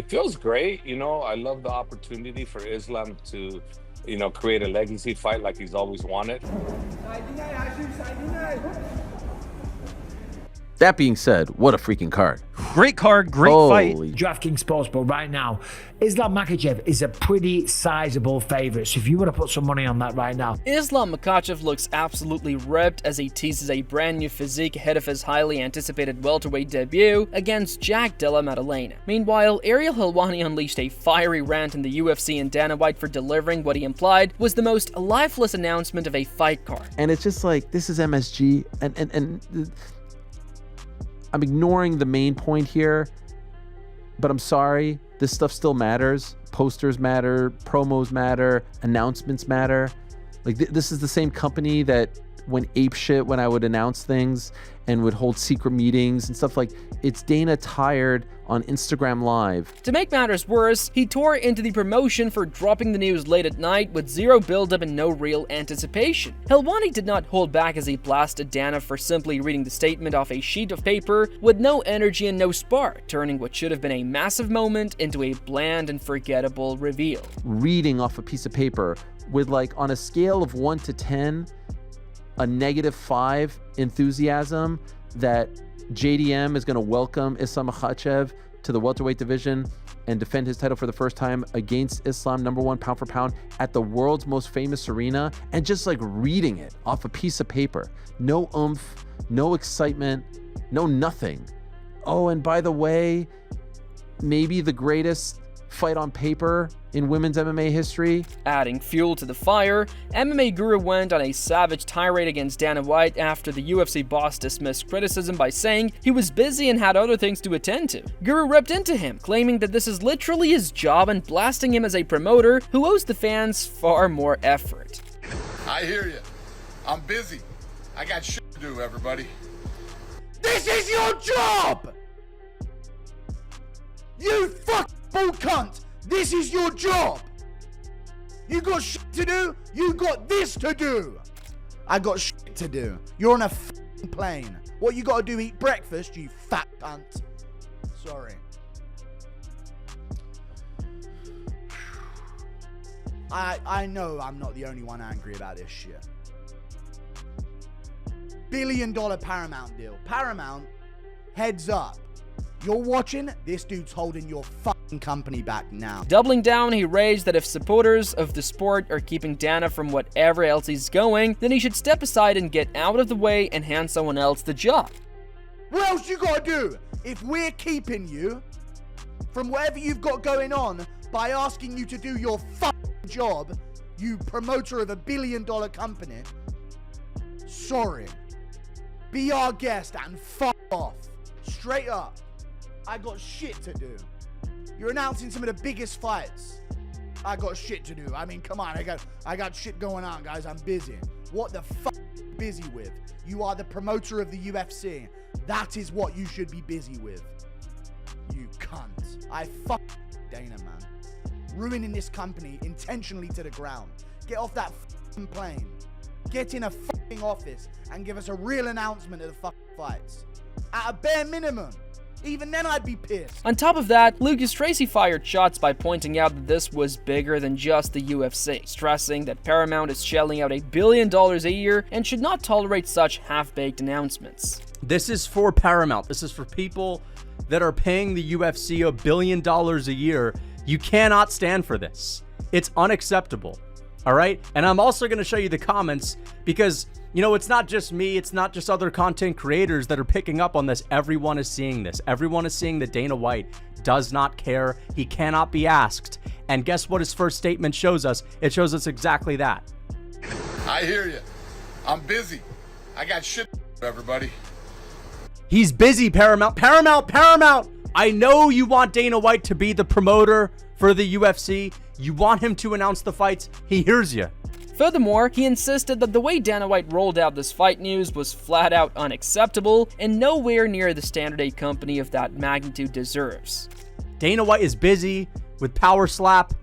It feels great. I love the opportunity for Islam to, create a legacy fight like he's always wanted. That being said, what a freaking card. Great card, great fight. DraftKings Sportsbook right now. Islam Makhachev is a pretty sizable favorite, so if you want to put some money on that right now. Islam Makhachev looks absolutely ripped as he teases a brand new physique ahead of his highly anticipated welterweight debut against Jack Della Maddalena. Meanwhile, Ariel Helwani unleashed a fiery rant in the UFC and Dana White for delivering what he implied was the most lifeless announcement of a fight card. And it's just like, this is MSG, and I'm ignoring the main point here, but I'm sorry, this stuff still matters. Posters matter, promos matter, announcements matter. Like this is the same company that went apeshit when I would announce things and would hold secret meetings and stuff. Like, it's Dana tired on Instagram Live. To make matters worse, he tore into the promotion for dropping the news late at night with zero build-up and no real anticipation. Helwani did not hold back as he blasted Dana for simply reading the statement off a sheet of paper with no energy and no spark, turning what should have been a massive moment into a bland and forgettable reveal. Reading off a piece of paper with, like, on a scale of 1 to 10, a -5 enthusiasm that JDM is going to welcome Islam Makhachev to the welterweight division and defend his title for the first time against Islam, #1 pound for pound, at the world's most famous arena, and just like reading it off a piece of paper. No oomph, no excitement, no nothing. Oh, and by the way, maybe the greatest fight on paper in women's MMA history. Adding fuel to the fire, MMA Guru went on a savage tirade against Dana White after the UFC boss dismissed criticism by saying he was busy and had other things to attend to. Guru ripped into him, claiming that this is literally his job and blasting him as a promoter who owes the fans far more effort. I hear you. I'm busy. I got shit to do, everybody. This is your job! You fucking bull cunt! This is your job! You got shit to do? You got this to do! I got shit to do. You're on a fucking plane. What you gotta do, eat breakfast, you fat cunt. Sorry. I know I'm not the only one angry about this shit. $1 billion Paramount deal. Paramount, heads up. You're watching, this dude's holding your fucking company back now. Doubling down, he raged that if supporters of the sport are keeping Dana from whatever else he's going, then he should step aside and get out of the way and hand someone else the job. What else you gotta do? If we're keeping you from whatever you've got going on by asking you to do your fucking job, you promoter of $1 billion company, sorry. Be our guest and fuck off. Straight up. I got shit to do. You're announcing some of the biggest fights. I got shit to do. I mean, come on. I got shit going on, guys. I'm busy. What the fuck are you busy with? You are the promoter of the UFC. That is what you should be busy with. You cunt. I fuck Dana, man. Ruining this company intentionally to the ground. Get off that fucking plane. Get in a fucking office and give us a real announcement of the fucking fights. At a bare minimum. Even then I'd be pissed. On top of that, Lucas Tracy fired shots by pointing out that this was bigger than just the UFC, stressing that Paramount is shelling out $1 billion a year and should not tolerate such half-baked announcements. This is for Paramount. This is for people that are paying the UFC $1 billion a year. You cannot stand for this. It's unacceptable. All right? And I'm also going to show you the comments because, you know, it's not just me. It's not just other content creators that are picking up on this. Everyone is seeing this. Everyone is seeing that Dana White does not care. He cannot be asked. And guess what his first statement shows us? It shows us exactly that. I hear you. I'm busy. I got shit to do, everybody. He's busy, Paramount. Paramount! I know you want Dana White to be the promoter for the UFC. You want him to announce the fights. He hears you. Furthermore, he insisted that the way Dana White rolled out this fight news was flat out unacceptable and nowhere near the standard a company of that magnitude deserves. Dana White is busy with Power Slap,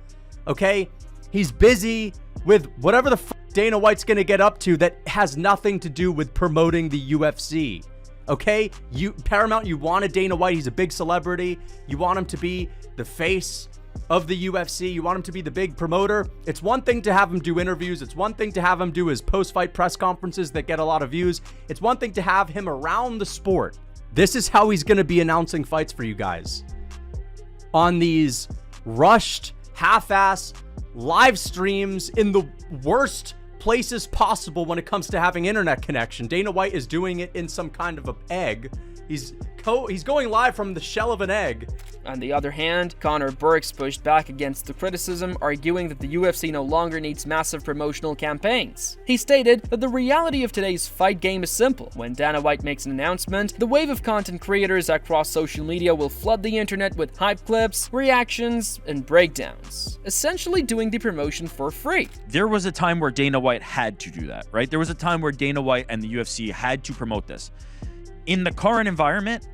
okay? He's busy with whatever the Dana White's gonna get up to that has nothing to do with promoting the UFC. Okay, Paramount, you wanted Dana White. He's a big celebrity. You want him to be the face of the UFC. You want him to be the big promoter. It's one thing to have him do interviews. It's one thing to have him do his post-fight press conferences that get a lot of views. It's one thing to have him around the sport. This is how he's going to be announcing fights for you guys. On these rushed, half-ass live streams in the worst places possible when it comes to having internet connection. Dana White is doing it in some kind of an egg. He's going live from the shell of an egg. On the other hand, Conor Burks pushed back against the criticism, arguing that the UFC no longer needs massive promotional campaigns. He stated that the reality of today's fight game is simple. When Dana White makes an announcement, the wave of content creators across social media will flood the internet with hype clips, reactions, and breakdowns, essentially doing the promotion for free. There was a time where Dana White had to do that, right? There was a time where Dana White and the UFC had to promote this. In the current environment,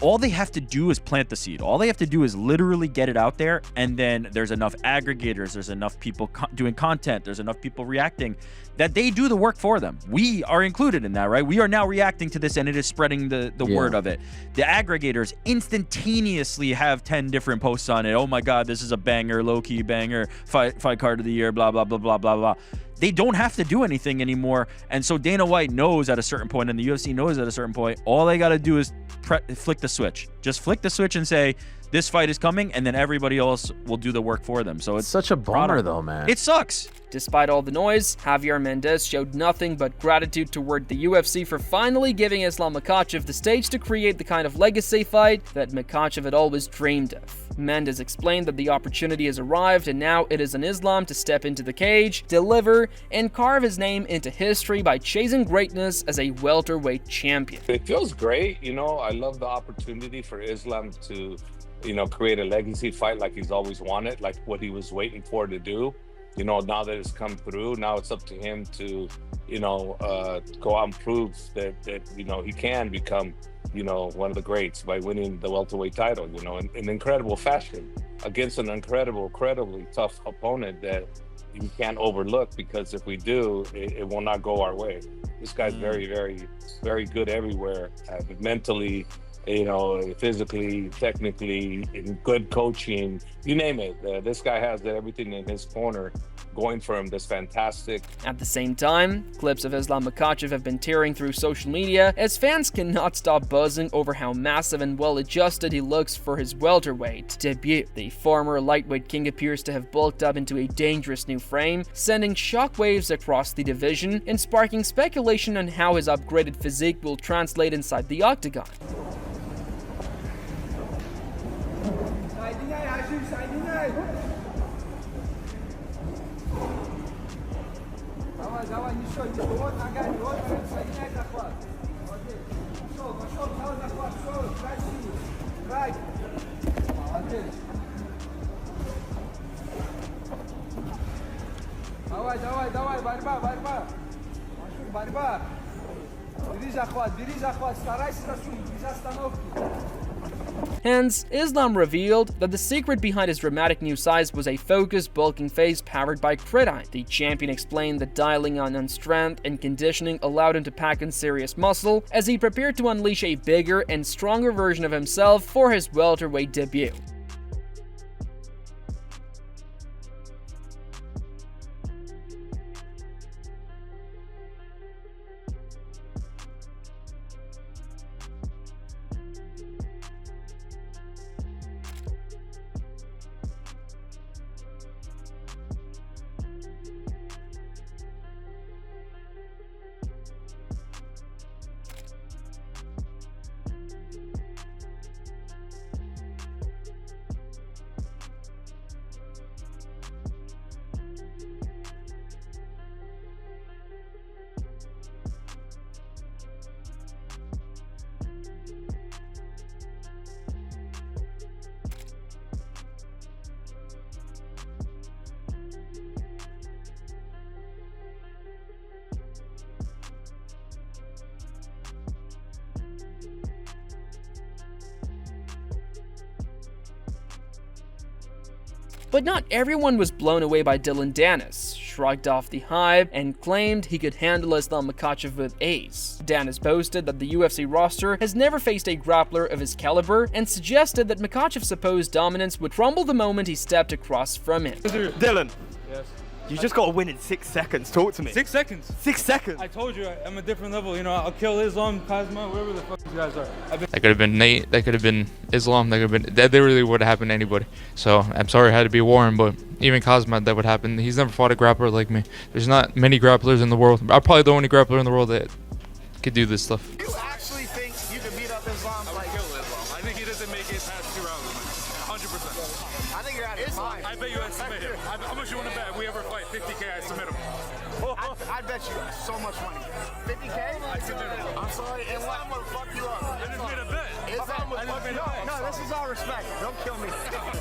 all they have to do is plant the seed. All they have to do is literally get it out there, and then there's enough aggregators, there's enough people doing content, there's enough people reacting, that they do the work for them. We are included in that, right? We are now reacting to this, and it is spreading the word of it. The aggregators instantaneously have 10 different posts on it. Oh my God, this is a banger, low-key banger, fight card of the year, blah, blah, blah, blah, blah, blah. They don't have to do anything anymore. And so Dana White knows at a certain point, and the UFC knows at a certain point, all they got to do is flick the switch. Just flick the switch and say, this fight is coming, and then everybody else will do the work for them. So it's such a bummer, though, man. It sucks. Despite all the noise, Javier Mendez showed nothing but gratitude toward the UFC for finally giving Islam Makhachev the stage to create the kind of legacy fight that Makhachev had always dreamed of. Mendez explained that the opportunity has arrived, and now it is on Islam to step into the cage, deliver, and carve his name into history by chasing greatness as a welterweight champion. It feels great. I love the opportunity for Islam to, create a legacy fight like he's always wanted, like what he was waiting for to do. Now that it's come through, now it's up to him to, go out and prove that he can become, one of the greats by winning the welterweight title, in incredible fashion against an incredibly tough opponent that you can't overlook, because if we do, it will not go our way. This guy's very, very, very good everywhere, mentally, physically, technically, in good coaching, you name it. This guy has everything in his corner going for him. That's fantastic. At the same time, clips of Islam Makhachev have been tearing through social media as fans cannot stop buzzing over how massive and well-adjusted he looks for his welterweight debut. The former lightweight king appears to have bulked up into a dangerous new frame, sending shockwaves across the division and sparking speculation on how his upgraded physique will translate inside the octagon. Hence, Islam revealed that the secret behind his dramatic new size was a focused, bulking face powered by Critine. The champion explained that dialing on strength and conditioning allowed him to pack in serious muscle as he prepared to unleash a bigger and stronger version of himself for his welterweight debut. But not everyone was blown away by Dillon Danis. shrugged off the hype and claimed he could handle Islam Makhachev with ease. Dan has boasted that the UFC roster has never faced a grappler of his caliber and suggested that Makhachev's supposed dominance would crumble the moment he stepped across from him. Dylan. Yes. You just got to win in 6 seconds. Talk to me. 6 seconds? 6 seconds. I told you, I'm a different level. You know, I'll kill Islam, Kazma, whoever the fuck you guys are. That could have been Nate. That could have been Islam. That could have been. That literally would have happened to anybody. So I'm sorry it had to be Warren, but even Kazma, that would happen. He's never fought a grappler like me. There's not many grapplers in the world. I'm probably the only grappler in the world that could do this stuff. You actually think you can beat up Islam? I would kill Islam. I think he doesn't make it past 2 rounds. 100%. I think you're out of your mind. I bet you I submit him. How much you want to bet? If we ever fight 50K, I submit him. I bet you so much money. 50K? I submit him. I'm sorry, Islam will fuck you up. I just made a bet. Islam will fuck you up. No, this is all respect. Don't kill me.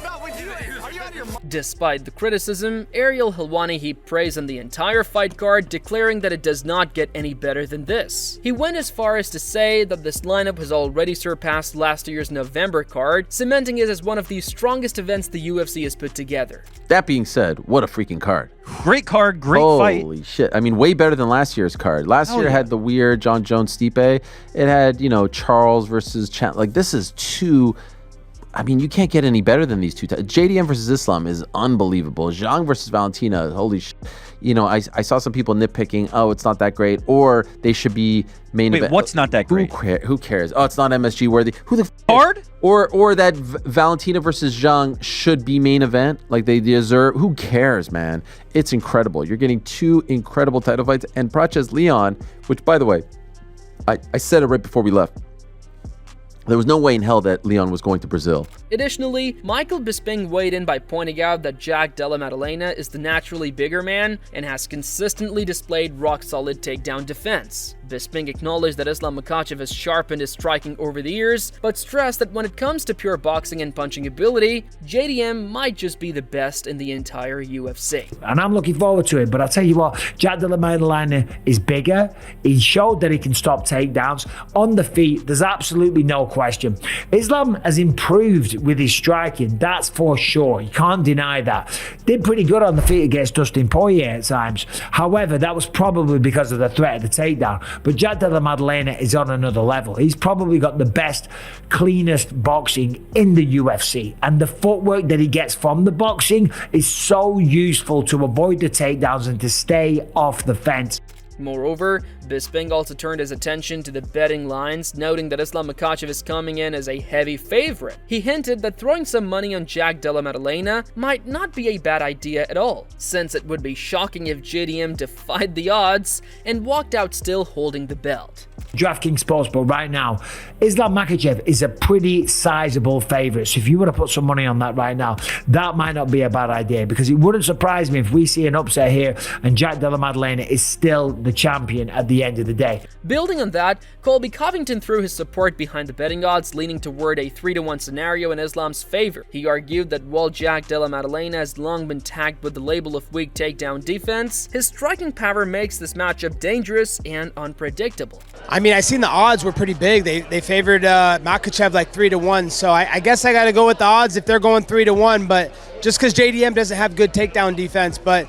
No, would you? Are you out of your mind? Despite the criticism, Ariel Helwani heaped praise on the entire fight card, declaring that it does not get any better than this. He went as far as to say that this lineup has already surpassed last year's November card, cementing it as one of the strongest events the UFC has put together. That being said, what a freaking card. Great card, great fight. Holy shit. I mean, way better than last year's card. Last year yeah. had the weird John Jones Stipe. It had, you know, Charles versus Chan. Like, this is two. I mean, you can't get any better than these two. JDM versus Islam is unbelievable. Zhang versus Valentina, holy shit. You know, I saw some people nitpicking, oh, it's not that great, or they should be main event. Wait, what's not that great? Who cares? Oh, it's not MSG worthy. Who the Hard? Or that Valentina versus Zhang should be main event, like they deserve. Who cares, man? It's incredible. You're getting two incredible title fights, and Praches Leon, which, by the way, I said it right before we left. There was no way in hell that Leon was going to Brazil. Additionally, Michael Bisping weighed in by pointing out that Jack Della Maddalena is the naturally bigger man and has consistently displayed rock-solid takedown defense. Bisping acknowledged that Islam Makhachev has sharpened his striking over the years, but stressed that when it comes to pure boxing and punching ability, JDM might just be the best in the entire UFC. And I'm looking forward to it, but I'll tell you what, Jack Della Maddalena is bigger. He showed that he can stop takedowns. On the feet, there's absolutely no question. Islam has improved with his striking, that's for sure. You can't deny that. Did pretty good on the feet against Dustin Poirier at times. However, that was probably because of the threat of the takedown. But Jack Della Maddalena is on another level. He's probably got the best, cleanest boxing in the UFC. And the footwork that he gets from the boxing is so useful to avoid the takedowns and to stay off the fence. Moreover, Bisping also turned his attention to the betting lines, noting that Islam Makhachev is coming in as a heavy favorite. He hinted that throwing some money on Jack Della Maddalena might not be a bad idea at all, since it would be shocking if JDM defied the odds and walked out still holding the belt. DraftKings Sportsbook right now, Islam Makhachev is a pretty sizable favorite. So if you want to put some money on that right now, that might not be a bad idea, because it wouldn't surprise me if we see an upset here and Jack Della Maddalena is still the champion at the end of the day. Building on that, Colby Covington threw his support behind the betting odds, leaning toward a 3-1 scenario in Islam's favor. He argued that while Jack Della Maddalena has long been tagged with the label of weak takedown defense, his striking power makes this matchup dangerous and unpredictable. I mean, I seen the odds were pretty big. They favored Makhachev like 3-1. So I guess I got to go with the odds if they're going 3-1. But just because JDM doesn't have good takedown defense, but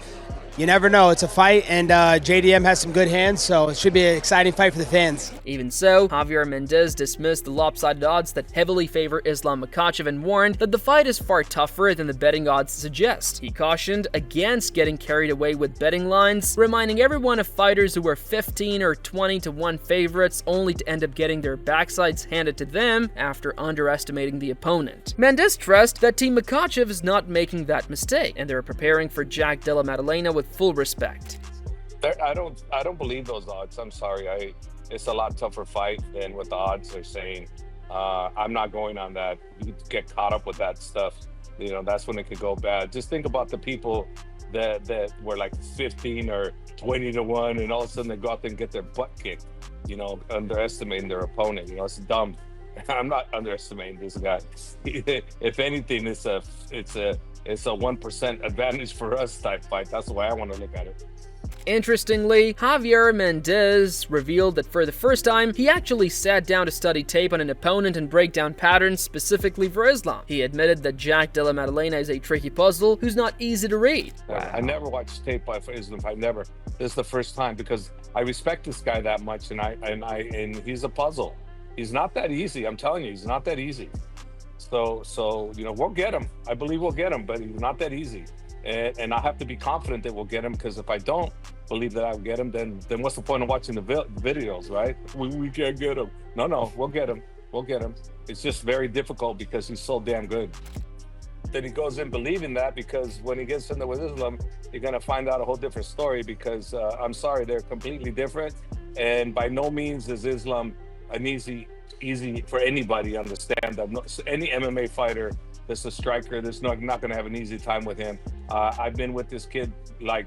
you never know. It's a fight, and JDM has some good hands, so it should be an exciting fight for the fans. Even so, Javier Mendez dismissed the lopsided odds that heavily favor Islam Makhachev and warned that the fight is far tougher than the betting odds suggest. He cautioned against getting carried away with betting lines, reminding everyone of fighters who were 15 or 20-1 favorites only to end up getting their backsides handed to them after underestimating the opponent. Mendez stressed that Team Makhachev is not making that mistake, and they're preparing for Jack Della Maddalena with full respect. I don't believe those odds. I'm sorry. It's a lot tougher fight than what the odds are saying. I'm not going on that. You get caught up with that stuff. You know, that's when it could go bad. Just think about the people that were like 15 or 20-1, and all of a sudden they go out there and get their butt kicked. You know, underestimating their opponent. You know, it's dumb. I'm not underestimating this guy. If anything, it's a 1% advantage for us type fight. That's the way I want to look at it. Interestingly, Javier Mendez revealed that for the first time, he actually sat down to study tape on an opponent and break down patterns specifically for Islam. He admitted that Jack Della Maddalena is a tricky puzzle who's not easy to read. I never watched tape for Islam. I never. This is the first time because I respect this guy that much, and he's a puzzle. He's not that easy. I'm telling you, he's not that easy. So we'll get him. I believe we'll get him, but he's not that easy. And I have to be confident that we'll get him, because if I don't believe that I'll get him, then what's the point of watching the videos, right? We can't get him. No, we'll get him. We'll get him. It's just very difficult because he's so damn good. Then he goes in believing that, because when he gets in there with Islam, you're going to find out a whole different story, because I'm sorry, they're completely different. And by no means is Islam an easy for anybody on the stand-up. Any MMA fighter that's a striker, there's not going to have an easy time with him. I've been with this kid like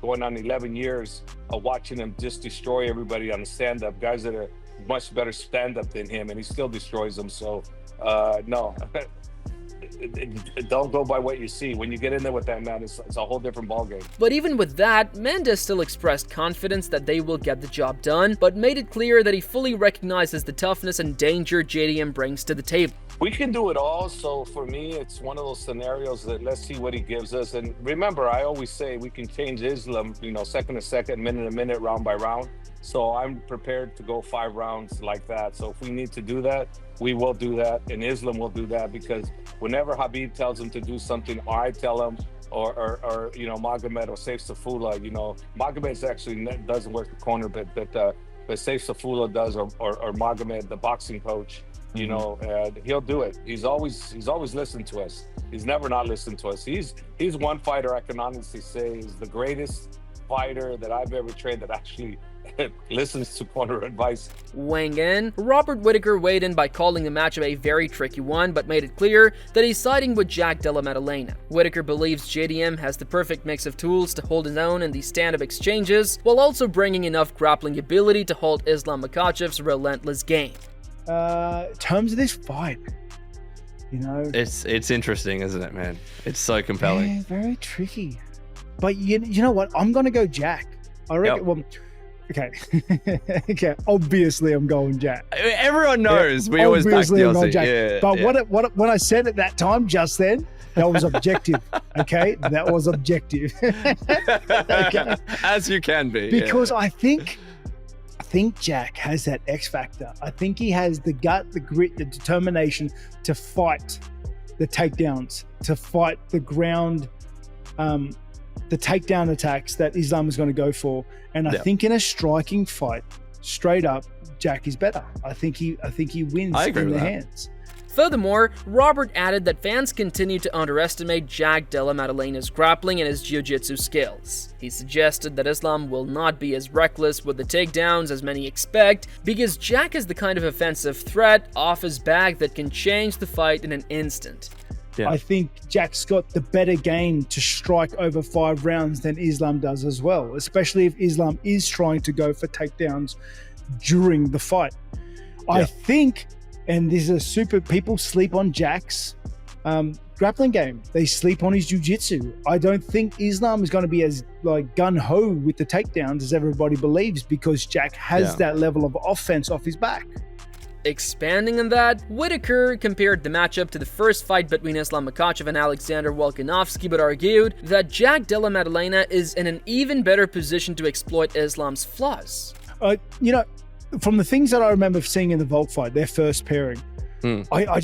going on 11 years of watching him just destroy everybody on the stand-up, guys that are much better stand-up than him, and he still destroys them. So no. Don't go by what you see. When you get in there with that man, it's a whole different ballgame. But even with that, Mendes still expressed confidence that they will get the job done, but made it clear that he fully recognizes the toughness and danger JDM brings to the table. We can do it all, so for me, it's one of those scenarios that let's see what he gives us. And remember, I always say we can change Islam, second to second, minute to minute, round by round. So I'm prepared to go 5 rounds like that. So if we need to do that, we will do that, and Islam will do that, because whenever Habib tells him to do something, or I tell him, or Magomed or Saif Safula, Magomed actually doesn't work the corner, but Saif Safula does, or Magomed, the boxing coach, and he'll do it. He's always listened to us. He's never not listened to us. He's one fighter I can honestly say is the greatest fighter that I've ever trained that actually listens to corner advice. Weighing in, Robert Whittaker weighed in by calling the matchup a very tricky one, but made it clear that he's siding with Jack Della Maddalena. Whittaker believes JDM has the perfect mix of tools to hold his own in the stand-up exchanges, while also bringing enough grappling ability to halt Islam Makhachev's relentless game. In terms of this fight, it's interesting, isn't it, man? It's so compelling. Yeah, very tricky. But you know what? I'm gonna go Jack. I reckon. Yep. Well, okay. Obviously, I'm going Jack. Everyone knows. We always back the Aussie. Yeah, but what I said at that time, just then, that was objective. Okay, that was objective. Okay. As you can be. Because I think Jack has that X factor. I think he has the gut, the grit, the determination to fight the takedowns, to fight the ground, the takedown attacks that Islam is going to go for. And I think in a striking fight, straight up, Jack is better. I think he wins in the hands. Furthermore, Robert added that fans continue to underestimate Jack Della Maddalena's grappling and his jiu-jitsu skills. He suggested that Islam will not be as reckless with the takedowns as many expect, because Jack is the kind of offensive threat off his back that can change the fight in an instant. Yeah. I think Jack's got the better game to strike over 5 rounds than Islam does as well, especially if Islam is trying to go for takedowns during the fight. Yeah. I think, and this is people sleep on Jack's grappling game. They sleep on his jiu-jitsu. I don't think Islam is going to be as gun-ho with the takedowns as everybody believes, because Jack has that level of offense off his back. Expanding on that, Whittaker compared the matchup to the first fight between Islam Makhachev and Alexander Volkanovski, but argued that Jack Della Maddalena is in an even better position to exploit Islam's flaws. From the things that I remember seeing in the Volk fight, their first pairing, I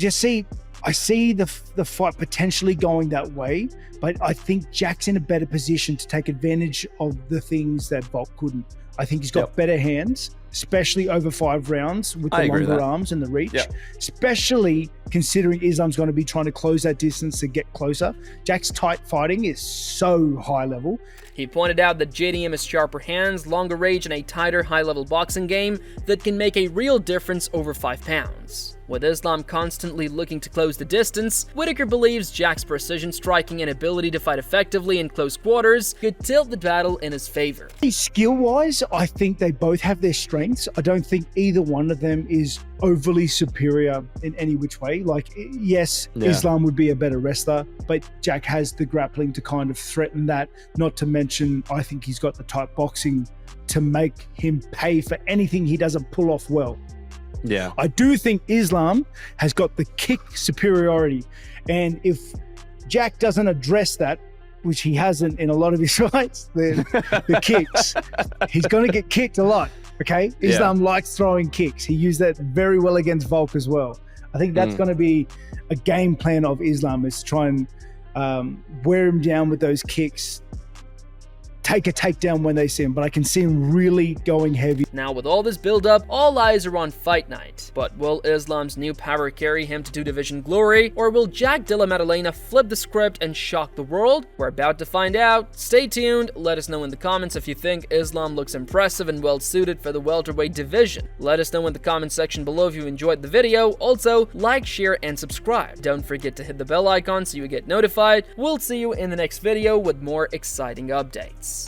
see the fight potentially going that way, but I think Jack's in a better position to take advantage of the things that Volk couldn't. I think he's got better hands, especially over 5 rounds with the longer arms and the reach, especially considering Islam's going to be trying to close that distance to get closer. Jack's tight fighting is so high level. He pointed out that JDM has sharper hands, longer range, and a tighter high-level boxing game that can make a real difference over 5 pounds. With Islam constantly looking to close the distance, Whittaker believes Jack's precision striking and ability to fight effectively in close quarters could tilt the battle in his favor. Skill-wise, wise, I think they both have their strengths. I don't think either one of them is overly superior in any which way. Like, yes, Islam would be a better wrestler, but Jack has the grappling to kind of threaten that. Not to mention, I think he's got the type boxing to make him pay for anything he doesn't pull off well. Yeah. I do think Islam has got the kick superiority. And if Jack doesn't address that, which he hasn't in a lot of his fights, the kicks, he's going to get kicked a lot, okay? Islam likes throwing kicks. He used that very well against Volk as well. I think that's going to be a game plan of Islam, is to try and wear him down with those kicks, take a takedown when they see him, but I can see him really going heavy. Now, with all this build-up, all eyes are on Fight Night. But will Islam's new power carry him to two-division glory, or will Jack Della Maddalena flip the script and shock the world? We're about to find out. Stay tuned. Let us know in the comments if you think Islam looks impressive and well-suited for the welterweight division. Let us know in the comment section below if you enjoyed the video. Also, like, share, and subscribe. Don't forget to hit the bell icon so you get notified. We'll see you in the next video with more exciting updates.